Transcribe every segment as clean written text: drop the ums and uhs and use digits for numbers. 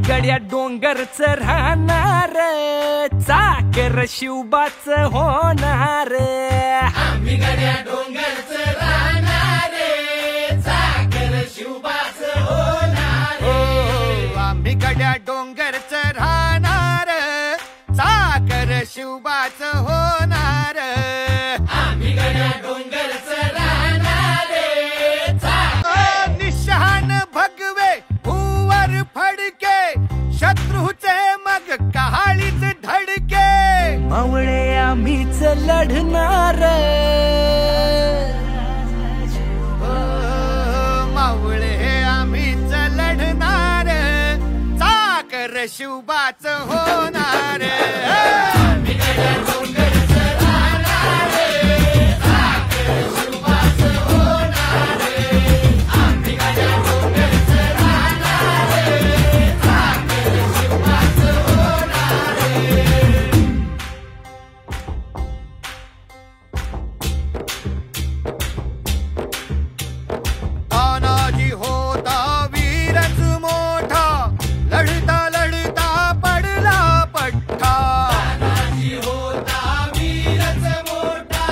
गड्या डोंगरच राहणार, चाकर शिवबाच होणार। आम्ही गड्या डोंगरच राहणार, चाकर शिवबाच होणार। आम्ही गड्या डोंगरच राहणार, चाकर शिवबाच होणार। आम्ही गड्या डोंगरच राहणार, निशान भगवे भूवर फडके, शत्रूचे मग कहाळीच धडके। मावळे आम्हीच लढणार, मावळे आम्हीच लढणार, चाकर शिवबाच होणार। आम्ही गड्या डोंगरच राहणार, चाकर शिवबाच होणार। आम्ही गड्या डोंगरच राहणार, चाकर शिवबाच होणार। तानाजी होता वीरच मोठा, लढता लढता पडला पठ्ठा। तानाजी होता वीरच मोठा,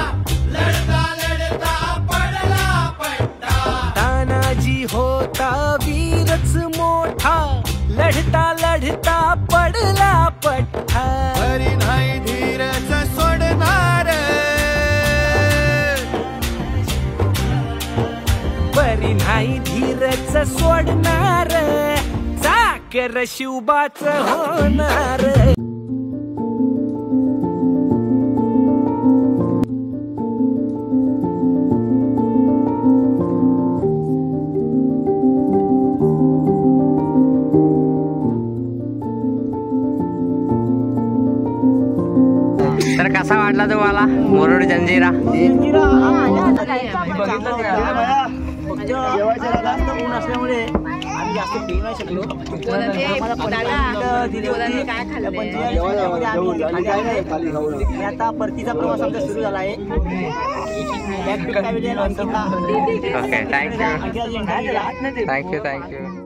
लढता लढता पडला पट्टा। तानाजी होता वीरच मोठा, लढता लढता पडला पठ्ठा। हरी नाही धीरच सोडणार, बरी नाही धीरच सोडणार, चाकर शिवबाच होणार। तर कसा वाटला तुम्हाला मुरुड जंजिरा? ऊन असल्यामुळे आम्ही जास्त पिऊ नाही शकलो। आता परतीचा प्रवास आमचा सुरू झाला आहे। Okay, thank you thank you thank you.